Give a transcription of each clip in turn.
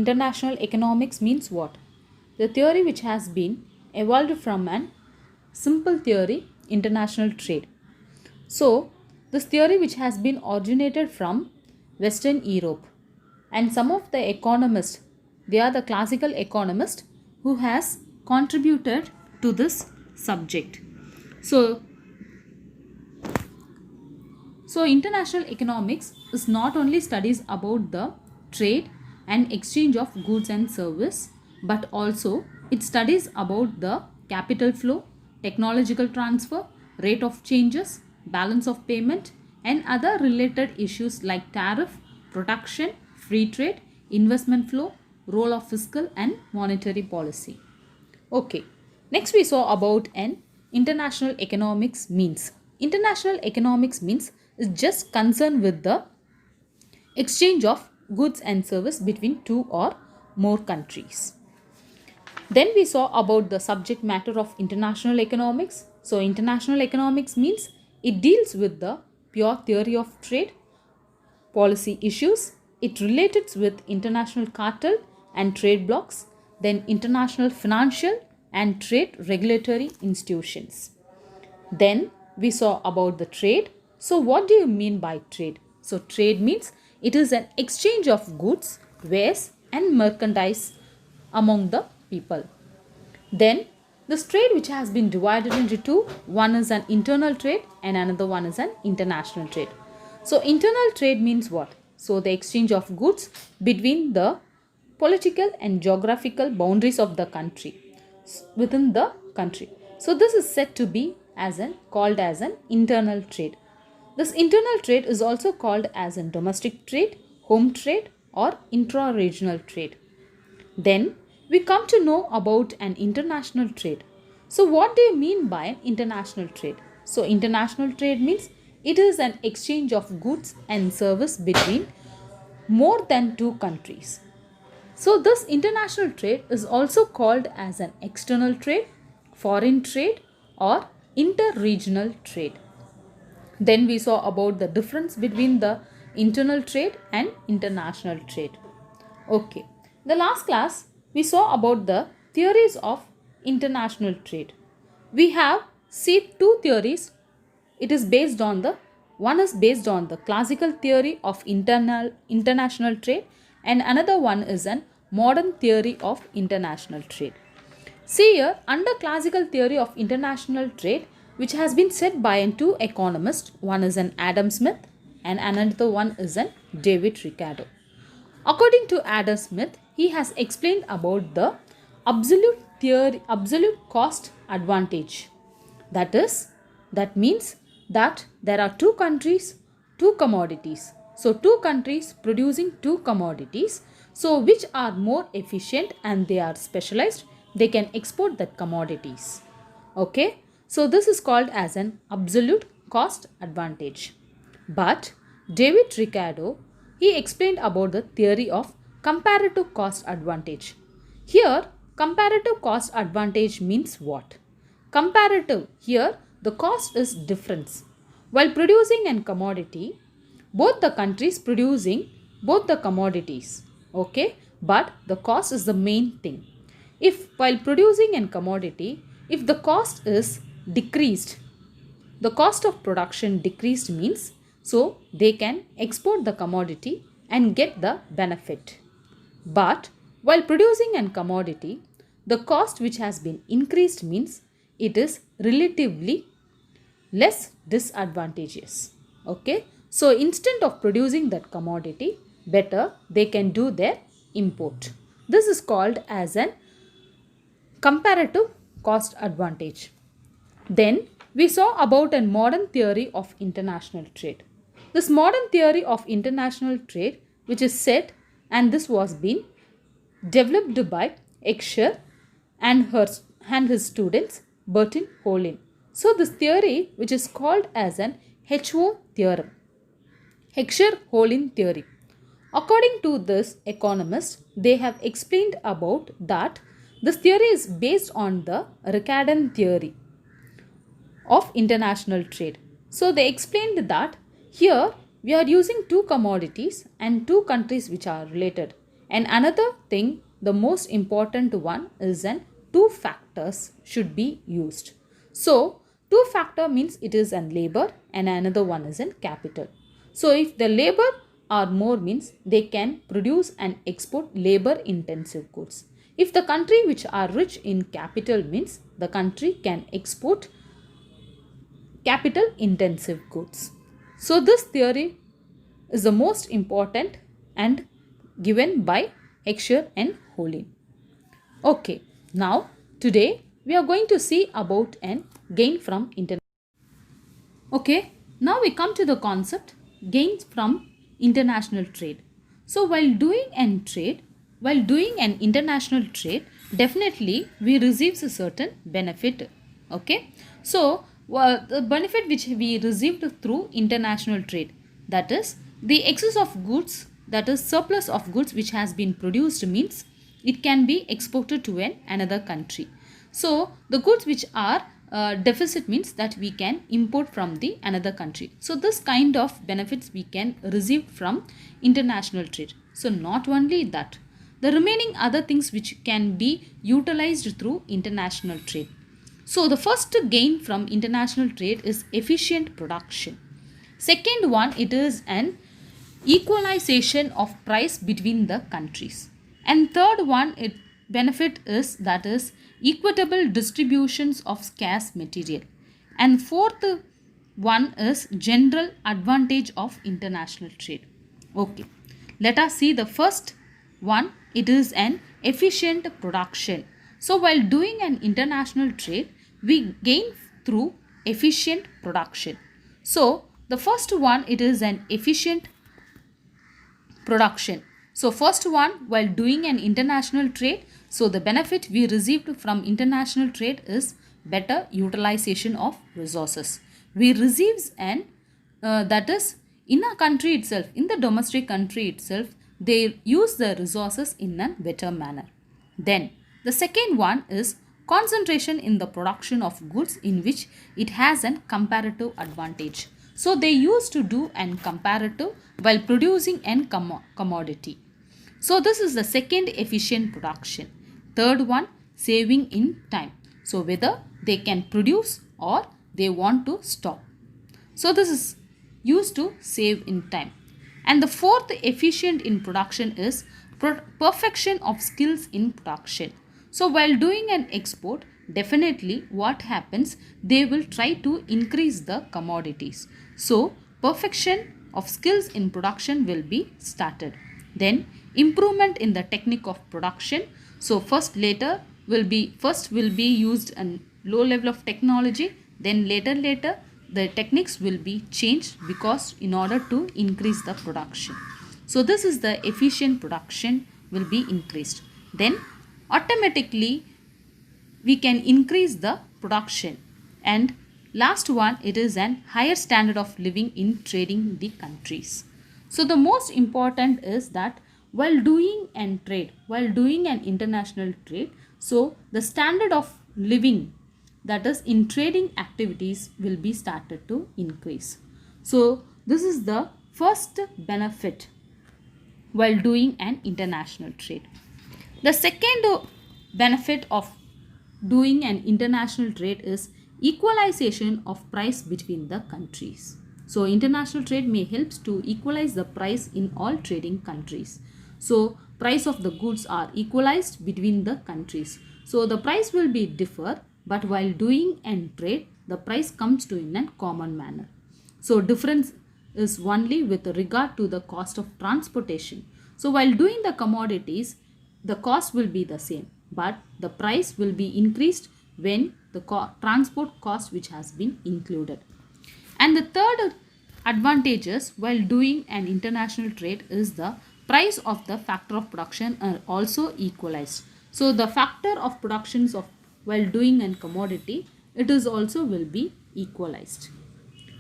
international economics means what? The theory which has been evolved from an simple theory, international trade. So, this theory which has been originated from Western Europe, and some of the economists, they are the classical economists who has contributed to this subject. So, international economics is not only studies about the trade and exchange of goods and service, but also it studies about the capital flow, technological transfer, rate of changes, balance of payment, and other related issues like tariff, production, free trade, investment flow, role of fiscal and monetary policy. Okay, next we saw about an international economics means. International economics means is just concerned with the exchange of goods and service between two or more countries. Then we saw about the subject matter of international economics. So international economics means it deals with the pure theory of trade, policy issues. It relates with international cartel and trade blocs, then international financial and trade regulatory institutions. Then we saw about the trade. So what do you mean by trade? So trade means it is an exchange of goods, wares and merchandise among the people. Then this trade which has been divided into two, one is an internal trade and another one is an international trade. So internal trade means what? So the exchange of goods between the political and geographical boundaries of the country, within the country. So this is said to be called as an internal trade. This internal trade is also called as a domestic trade, home trade or intra-regional trade. Then we come to know about an international trade. So what do you mean by an international trade? So international trade means it is an exchange of goods and service between more than two countries. So this international trade is also called as an external trade, foreign trade or inter-regional trade. Then we saw about the difference between the internal trade and international trade. Okay, the last class we saw about the theories of international trade. We have seen two theories. It is based on the one is based on the classical theory of international trade and another one is an modern theory of international trade. See here, under classical theory of international trade, which has been said by two economists, one is an Adam Smith and another one is an David Ricardo. According to Adam Smith, he has explained about the absolute cost advantage. That means that there are two countries, two commodities. So two countries producing two commodities, so which are more efficient and they are specialized, they can export that commodities. Okay, so this is called as an absolute cost advantage. But David Ricardo, he explained about the theory of comparative cost advantage. Here, comparative cost advantage means what? Comparative, here the cost is difference. While producing an commodity, both the countries producing both the commodities, okay, but the cost is the main thing. If while producing an commodity, if the cost is decreased, the cost of production decreased means, so they can export the commodity and get the benefit. But while producing an commodity, the cost which has been increased means it is relatively less disadvantageous. Okay, so instead of producing that commodity, better they can do their import. This is called as an comparative cost advantage. Then we saw about a modern theory of international trade. This modern theory of international trade, which is said, and this was been developed by Xll and his students Bertin Holin. So this theory, which is called as an HO theorem, Xll-Holin theory. According to this economist, they have explained about that this theory is based on the Ricardian theory of international trade. So they explained that here we are using two commodities and two countries which are related. And another thing, the most important one is an two factors should be used. So two factor means it is an labor and another one is an capital. So if the labor are more means they can produce and export labor intensive goods. If the country which are rich in capital means the country can export capital intensive goods. So this theory is the most important and given by Xll and Holin. Okay, now today we are going to see about an gain from international. Okay, now we come to the concept gains from international trade. So while doing an international trade, definitely we receives a certain benefit. Okay, so the benefit which we received through international trade, that is the excess of goods, that is surplus of goods which has been produced means it can be exported to another country. So the goods which are deficit means that we can import from the another country. So this kind of benefits we can receive from international trade. So not only that, the remaining other things which can be utilized through international trade. So the first gain from international trade is efficient production. Second one, it is an equalization of price between the countries. And third one, it benefit is that is equitable distributions of scarce material. And fourth one is general advantage of international trade. Okay, let us see the first one. It is an efficient production. So while doing an international trade, we gain through efficient production. So the first one, it is an efficient production. So first one, while doing an international trade, so the benefit we received from international trade is better utilization of resources. We receives an that is in a country itself, in the domestic country itself, they use the resources in a better manner. Then the second one is concentration in the production of goods in which it has an comparative advantage. So they used to do an comparative while producing an commodity. So this is the second efficient production. Third one, saving in time. So whether they can produce or they want to stop. So this is used to save in time. And the fourth efficient in production is perfection of skills in production. So while doing an export, definitely what happens, they will try to increase the commodities. So perfection of skills in production will be started. Then improvement in the technique of production. So first will be used a low level of technology, then later the techniques will be changed because in order to increase the production. So this is the efficient production will be increased. Then automatically we can increase the production. And last one, it is an higher standard of living in trading the countries. So the most important is that while doing an international trade, so the standard of living, that is in trading activities, will be started to increase. So this is the first benefit while doing an international trade. The second benefit of doing an international trade is equalization of price between the countries. So international trade may helps to equalize the price in all trading countries. So price of the goods are equalized between the countries. So the price will be differ, but while doing an trade, the price comes to in a common manner. So difference is only with regard to the cost of transportation. So while doing the commodities, the cost will be the same, but the price will be increased when the transport cost which has been included. And the third advantages while doing an international trade is the price of the factor of production are also equalized. So the factor of productions of while doing an commodity, it is also will be equalized.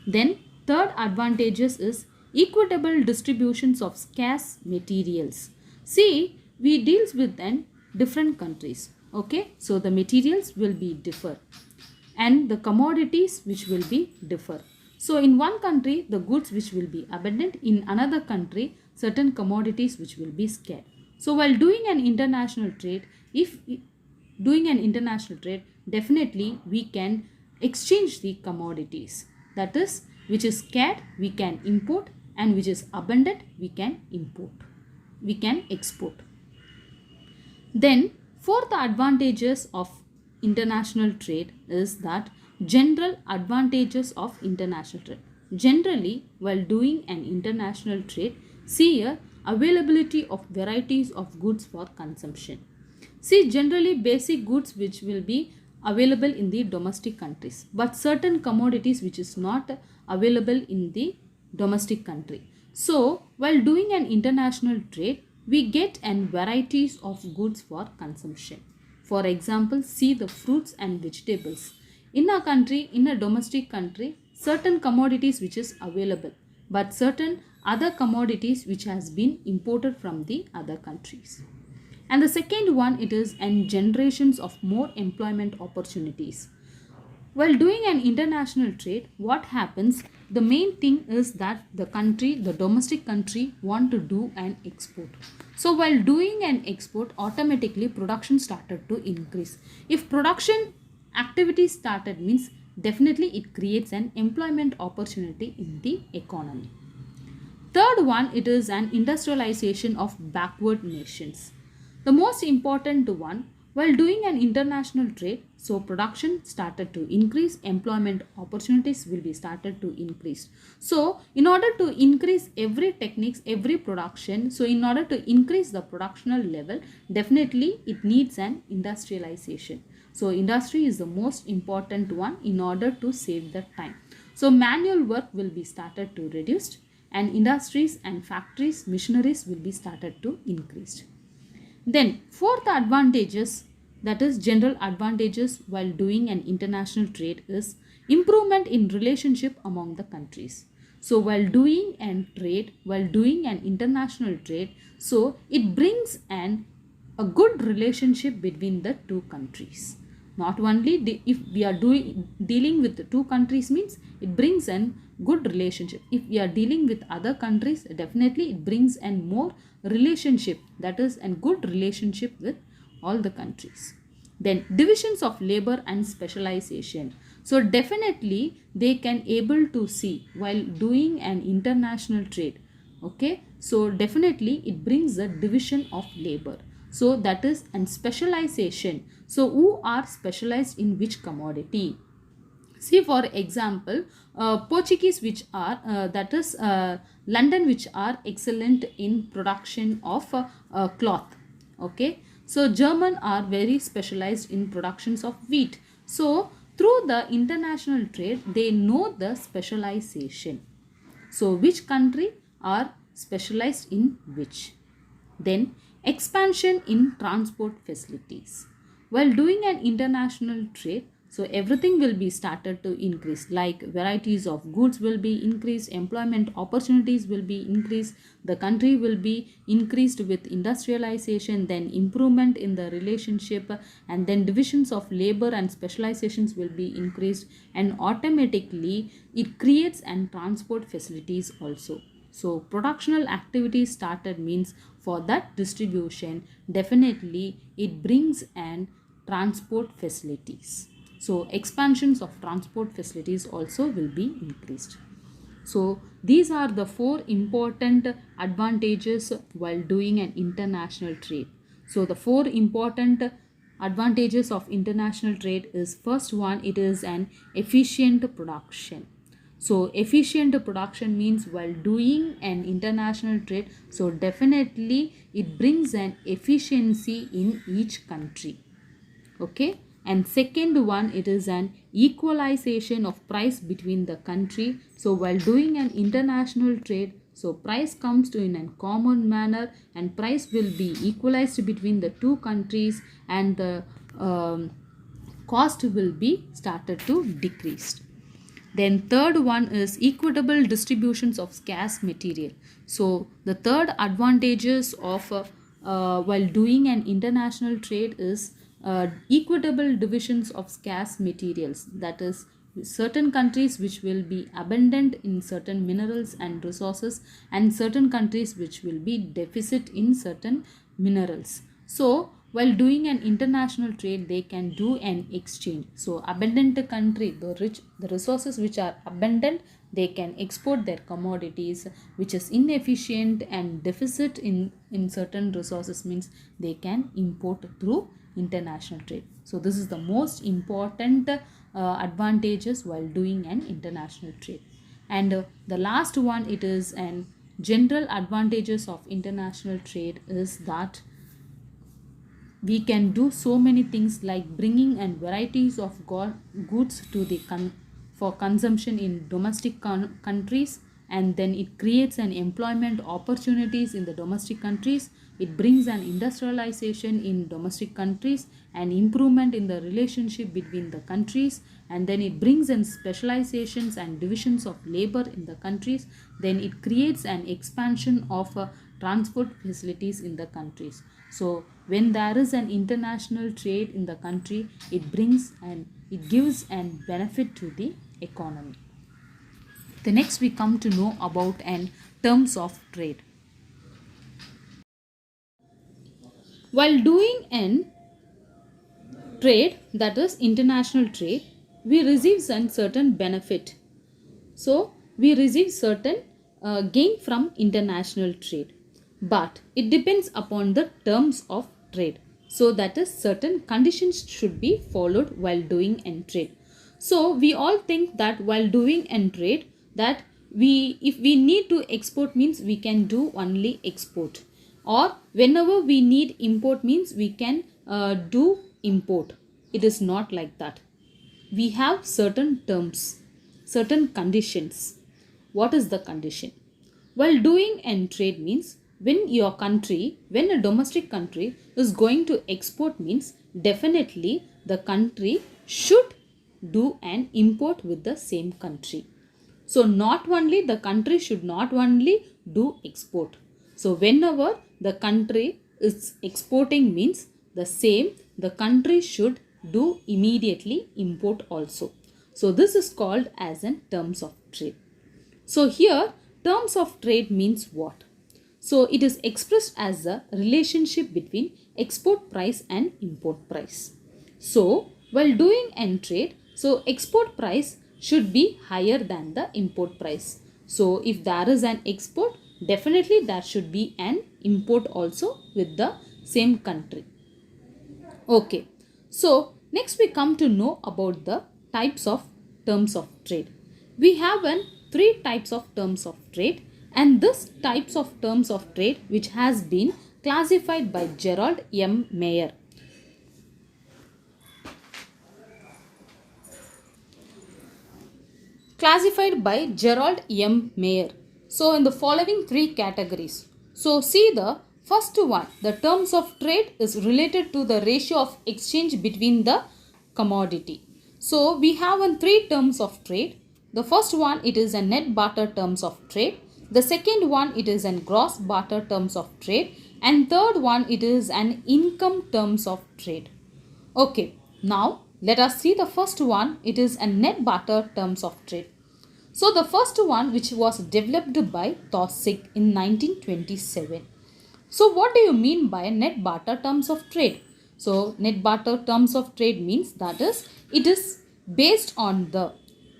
Then third advantages is equitable distributions of scarce materials. See, we deals with then different countries. Okay, so the materials will be differ and the commodities which will be differ. So in one country, the goods which will be abundant, in another country, certain commodities which will be scarce. So while doing an international trade, if doing an international trade, definitely we can exchange the commodities. That is, which is scarce we can import, and which is abundant we can import. We can export. Then, fourth advantages of international trade is that general advantages of international trade. Generally, while doing an international trade, see a availability of varieties of goods for consumption. See, generally basic goods which will be available in the domestic countries, but certain commodities which is not available in the domestic country. So, while doing an international trade, we get an varieties of goods for consumption. For example, see the fruits and vegetables. In a country, in a domestic country, certain commodities which is available, but certain other commodities which has been imported from the other countries. And the second one, it is and generations of more employment opportunities. While doing an international trade, what happens? The main thing is that the domestic country want to do an export. So while doing an export, automatically production started to increase. If production activity started means, definitely it creates an employment opportunity in the economy. Third one, it is an industrialization of backward nations. The most important one, while doing an international trade, so production started to increase, employment opportunities will be started to increase. So in order to increase every techniques, every production, so in order to increase the productional level, definitely it needs an industrialization. So industry is the most important one in order to save the time. So manual work will be started to reduced, and industries and factories, machineries will be started to increase. Then fourth advantages, that is general advantages while doing an international trade, is improvement in relationship among the countries. So while doing an international trade, so it brings a good relationship between the two countries. Not only if we are dealing with the two countries means, it brings an good relationship. If we are dealing with other countries, definitely it brings an more relationship, that is a good relationship with all the countries. Then divisions of labor and specialization. So definitely they can able to see while doing an international trade. Okay, so definitely it brings a division of labor. So that is an specialization. So who are specialized in which commodity? See, for example, Portuguese, which are London, which are excellent in production of cloth. Okay, so German are very specialized in productions of wheat. So through the international trade, they know the specialization. So which country are specialized in which? Then expansion in transport facilities. While doing an international trade, so everything will be started to increase, like varieties of goods will be increased, employment opportunities will be increased, the country will be increased with industrialization, then improvement in the relationship, and then divisions of labor and specializations will be increased, and automatically it creates and transport facilities also. So productional activity started means, for that distribution, definitely it brings an transport facilities. So expansions of transport facilities also will be increased. So these are the four important advantages while doing an international trade. So the four important advantages of international trade is, first one, it is an efficient production. So efficient production means while doing an international trade, so definitely it brings an efficiency in each country. Okay, and second one, it is an equalization of price between the country. So while doing an international trade, so price comes to in a common manner, and price will be equalized between the two countries, and the cost will be started to decrease. Then third one is equitable distributions of scarce material. So the third advantages of while doing an international trade is equitable divisions of scarce materials. That is, certain countries which will be abundant in certain minerals and resources, and certain countries which will be deficit in certain minerals. So while doing an international trade, they can do an exchange. So abundant country, the rich, the resources which are abundant, they can export their commodities, which is inefficient and deficit in certain resources means they can import through international trade. So this is the most important advantages while doing an international trade. And the last one, it is an general advantages of international trade is that we can do so many things like bringing and varieties of goods to the for consumption in domestic countries, and then it creates an employment opportunities in the domestic countries. It brings an industrialization in domestic countries and improvement in the relationship between the countries, and then it brings in specializations and divisions of labor in the countries. Then it creates an expansion of transport facilities in the countries. So when there is an international trade in the country, it brings and it gives an benefit to the economy. The next we come to know about an terms of trade. While doing an trade, that is international trade, we receive some certain benefit. So we receive certain gain from international trade, but it depends upon the terms of trade. So that is certain conditions should be followed while doing an trade. So we all think that while doing an trade, that if we need to export means we can do only export, or whenever we need import means we can do import. It is not like that. We have certain terms, certain conditions. What is the condition? While doing and trade means when a domestic country is going to export means definitely the country should do an import with the same country. So not only the country should not only do export. So whenever the country is exporting means the country should do immediately import also. So this is called as in terms of trade. So here terms of trade means what? So it is expressed as a relationship between export price and import price. So while doing an trade, so export price should be higher than the import price. So if there is an export, definitely there should be an import also with the same country. Okay, so next we come to know about the types of terms of trade. We have three types of terms of trade, and this types of terms of trade which has been classified by Gerald M. Mayer. Classified by Gerald M. Mayer. So in the following three categories. So see the first one, the terms of trade is related to the ratio of exchange between the commodity. So we have three terms of trade. The first one, it is a net barter terms of trade. The second one, it is an gross barter terms of trade. And third one, it is an income terms of trade. Okay, now let us see the first one. It is a net barter terms of trade. So the first one, which was developed by Taussig in 1927. So what do you mean by net barter terms of trade? So net barter terms of trade means that is, it is based on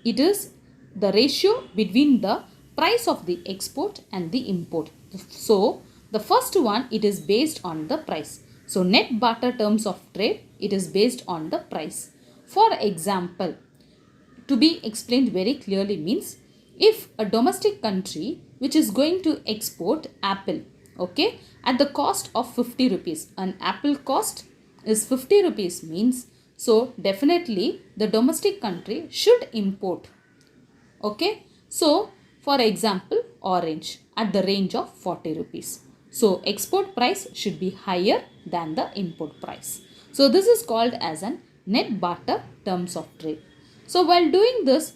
it is the ratio between the price of the export and the import. So the first one, it is based on the price. So net barter terms of trade, it is based on the price. For example, to be explained very clearly means, if a domestic country which is going to export apple, okay, at the cost of 50 rupees, an apple cost is 50 rupees means, so definitely the domestic country should import. Okay, so for example, orange at the range of 40 rupees. So export price should be higher than the import price. So this is called as an net barter terms of trade. So while doing this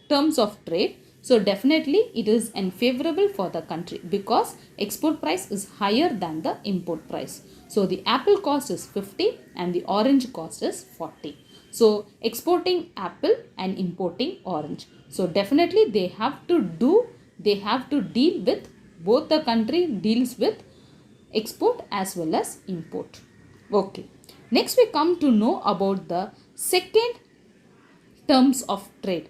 terms of trade, so definitely it is unfavorable for the country because export price is higher than the import price. So the apple cost is 50 and the orange cost is 40. So exporting apple and importing orange. So definitely they have to deal with, both the country deals with export as well as import. Okay. Next we come to know about the second terms of trade.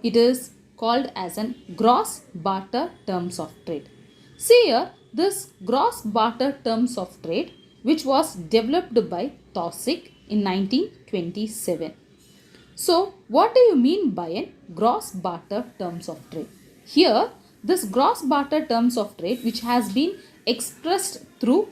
It is called as an gross barter terms of trade. See here, this gross barter terms of trade which was developed by Taussig in 1927. So, what do you mean by a gross barter terms of trade? Here, this gross barter terms of trade which has been expressed through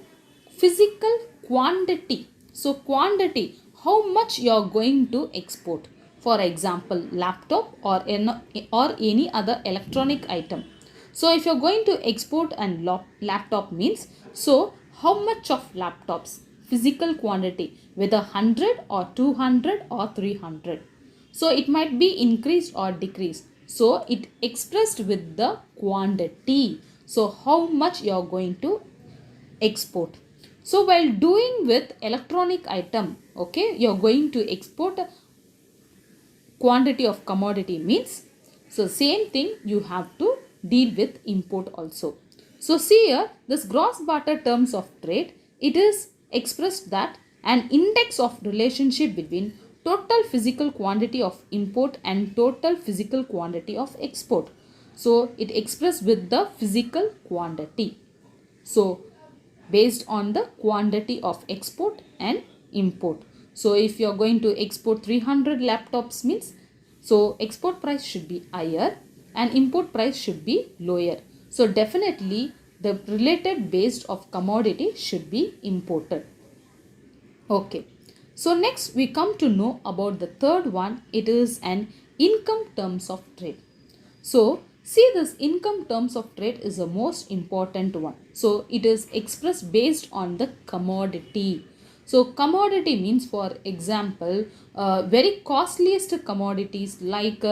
physical quantity. So, quantity, how much you are going to export. For example, laptop or any other electronic item. So, if you are going to export an laptop means, so how much of laptops? Physical quantity, whether 100 or 200 or 300. So it might be increased or decreased. So it expressed with the quantity. So how much you are going to export. So while doing with electronic item, okay, you are going to export quantity of commodity means, so same thing you have to deal with import also. So see here, this gross barter terms of trade, it is expressed that an index of relationship between total physical quantity of import and total physical quantity of export. So it expressed with the physical quantity. So based on the quantity of export and import. So if you are going to export 300 laptops means, so export price should be higher and import price should be lower. So definitely the related based of commodity should be imported. Okay. So next we come to know about the third one. It is an income terms of trade. So see, this income terms of trade is the most important one. So it is expressed based on the commodity. So commodity means, for example, very costliest commodities like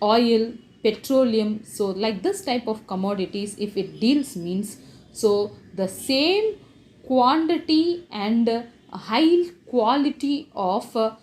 oil, petroleum. So like this type of commodities, if it deals means, so the same quantity and high quality of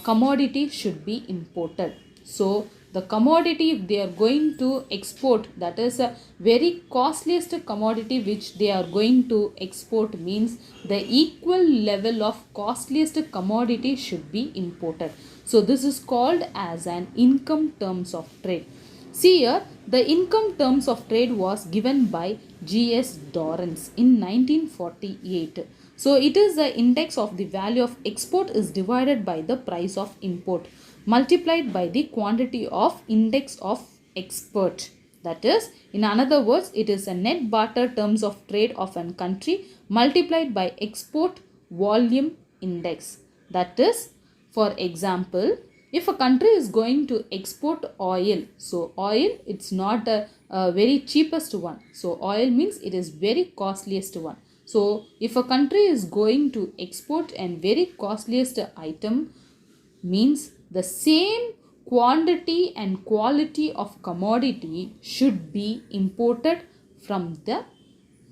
commodity should be imported. So the commodity if they are going to export, that is a very costliest commodity which they are going to export means, the equal level of costliest commodity should be imported. So this is called as an income terms of trade. See here, the income terms of trade was given by G.S. Dorrance in 1948. So it is the index of the value of export is divided by the price of import multiplied by the quantity of index of export. That is, in another words, it is a net barter terms of trade of a country multiplied by export volume index. That is, for example, if a country is going to export oil, so oil, it's not a very cheapest one. So oil means it is very costliest one. So if a country is going to export a very costliest item means, the same quantity and quality of commodity should be imported from the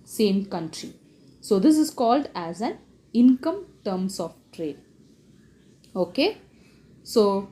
same country. So this is called as an income terms of trade. Okay. So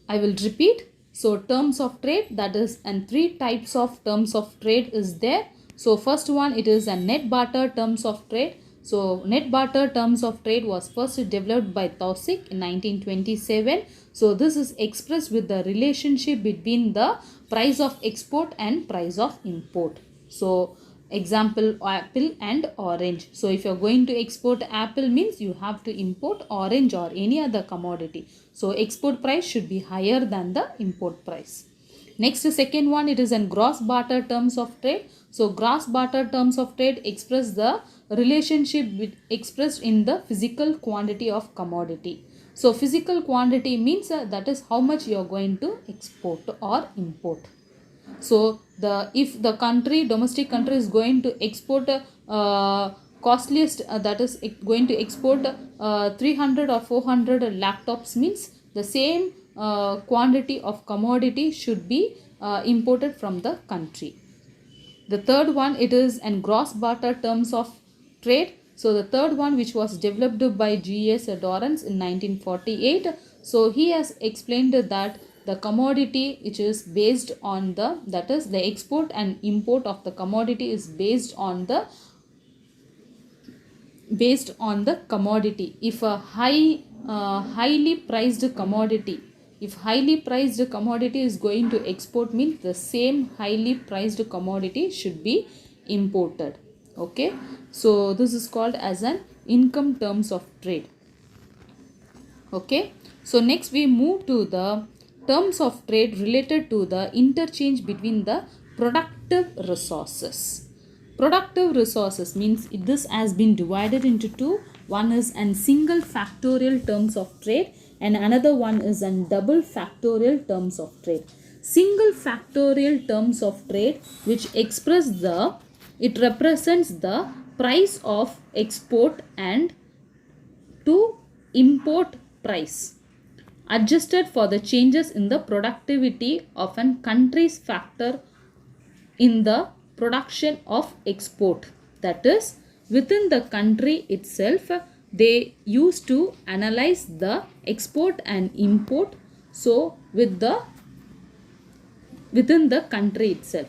I will repeat. So terms of trade, that is, and three types of terms of trade is there. So first one, it is a net barter terms of trade. So net barter terms of trade was first developed by Taussig in 1927. So this is expressed with the relationship between the price of export and price of import. So example, apple and orange. So if you are going to export apple means, you have to import orange or any other commodity. So export price should be higher than the import price. Next, the second one, it is in gross barter terms of trade. So gross barter terms of trade express the relationship expressed in the physical quantity of commodity. So physical quantity means that is how much you are going to export or import. So the if the domestic country is going to export costliest, that is going to export 300 or 400 laptops means, the same quantity of commodity should be imported from the country. The third one, it is an gross barter terms of trade. So the third one, which was developed by G.S. Dorrance in 1948. So he has explained that the commodity which is based on the, that is the export and import of the commodity is based on the commodity. If a highly priced commodity, if highly priced commodity is going to export, means the same highly priced commodity should be imported. Okay, so this is called as an income terms of trade. Okay, so next we move to the terms of trade related to the interchange between the productive resources. Productive resources means this has been divided into two. One is an single factorial terms of trade and another one is an double factorial terms of trade. Single factorial terms of trade, which express the, it represents the price of export and to import price adjusted for the changes in the productivity of an country's factor in the production of export. That is, within the country itself, they used to analyze the export and import. So within the country itself.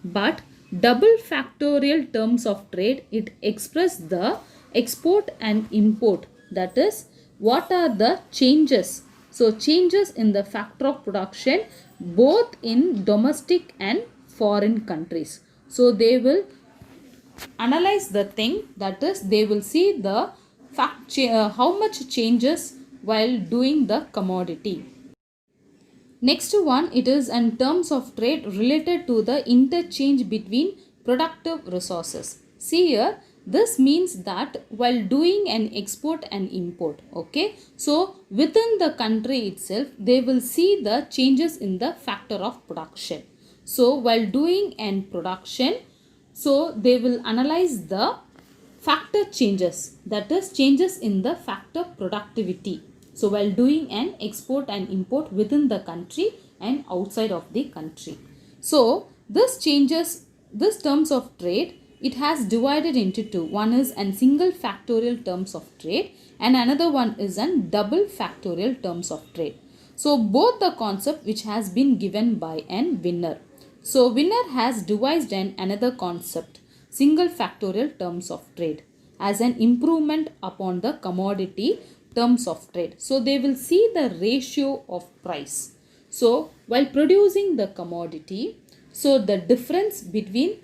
But double factorial terms of trade, it express the export and import. That is, what are the changes? So changes in the factor of production both in domestic and foreign countries. So they will analyze the thing, that is they will see the how much changes while doing the commodity. Next one, it is in terms of trade related to the interchange between productive resources. See here, this means that while doing an export and import, okay, so within the country itself, they will see the changes in the factor of production. So while doing an production, so they will analyze the factor changes, that is changes in the factor productivity. So while doing an export and import within the country and outside of the country. So this changes, this terms of trade, it has divided into two. One is an single factorial terms of trade and another one is an double factorial terms of trade. So both the concept which has been given by an winner. So winner has devised another concept, single factorial terms of trade, as an improvement upon the commodity terms of trade. So they will see the ratio of price. So while producing the commodity, so the difference between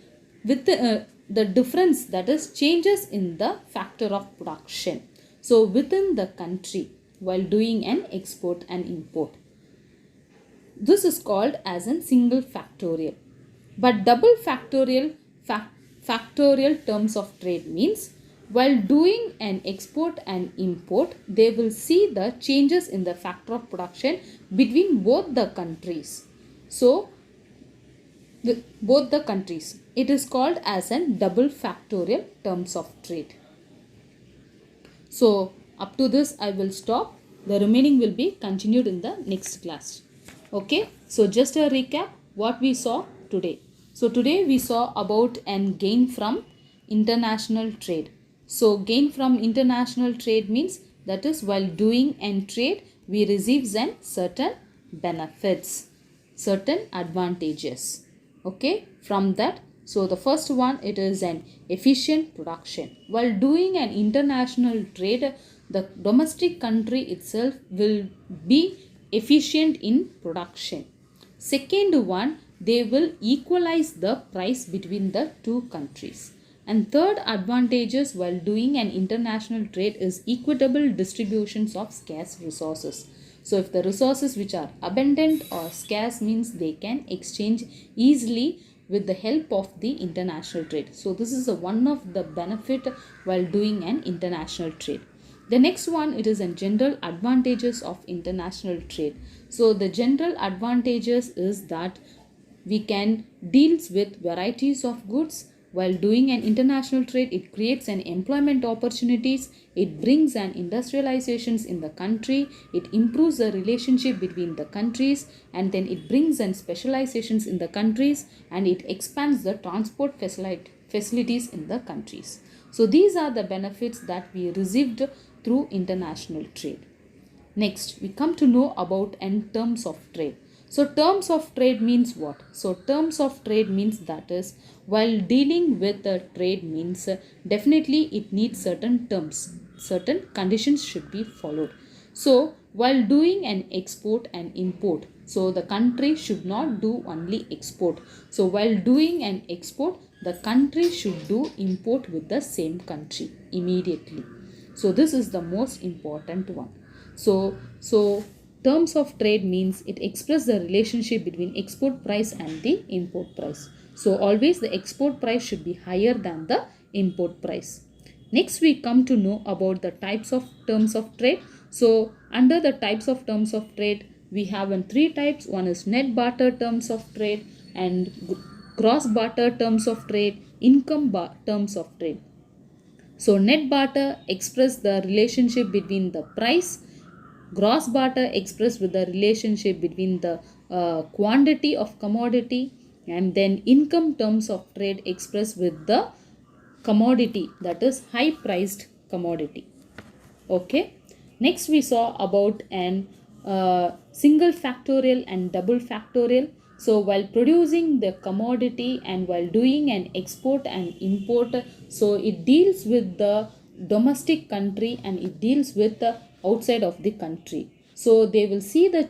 the difference, that is changes in the factor of production. So within the country while doing an export and import. This is called as a single factorial. But double factorial terms of trade means while doing an export and import, they will see the changes in the factor of production between both the countries. So both the countries. It is called as a double factorial terms of trade. So up to this I will stop. The remaining will be continued in the next class. Okay. So just a recap what we saw today. So today we saw about an gain from international trade. So gain from international trade means that is while doing an trade we receive certain benefits, certain advantages. Okay, from that, so the first one, it is an efficient production. While doing an international trade, the domestic country itself will be efficient in production. Second one, they will equalize the price between the two countries. And third advantages while doing an international trade is equitable distributions of scarce resources. So if the resources which are abundant or scarce means they can exchange easily with the help of the international trade. So this is one of the benefit while doing an international trade. The next one, it is in general advantages of international trade. So the general advantages is that we can deal with varieties of goods. While doing an international trade, it creates an employment opportunities, it brings an industrializations in the country, it improves the relationship between the countries, and then it brings an specializations in the countries, and it expands the transport facilities in the countries. So these are the benefits that we received through international trade. Next, we come to know about in terms of trade. So terms of trade means what? So terms of trade means that is while dealing with a trade means definitely it needs certain terms, certain conditions should be followed. So while doing an export and import, so the country should not do only export. So while doing an export, the country should do import with the same country immediately. So this is the most important one. So terms of trade means it expresses the relationship between export price and the import price. So always the export price should be higher than the import price. Next we come to know about the types of terms of trade. So under the types of terms of trade we have three types. One is net barter terms of trade and gross barter terms of trade, terms of trade. So net barter express the relationship between the price, gross barter expressed with the relationship between the quantity of commodity, and then income terms of trade expressed with the commodity, that is high priced commodity. Okay. Next we saw about an single factorial and double factorial. So while producing the commodity and while doing an export and import, so it deals with the domestic country and it deals with the outside of the country. So they will see the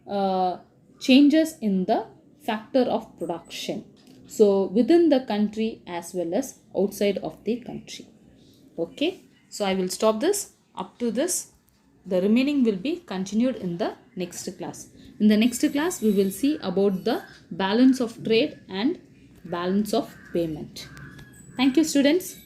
uh, changes in the factor of production. So within the country as well as outside of the country. Okay, so I will stop this up to this. The remaining will be continued in the next class. In the next class, we will see about the balance of trade and balance of payment. Thank you, students.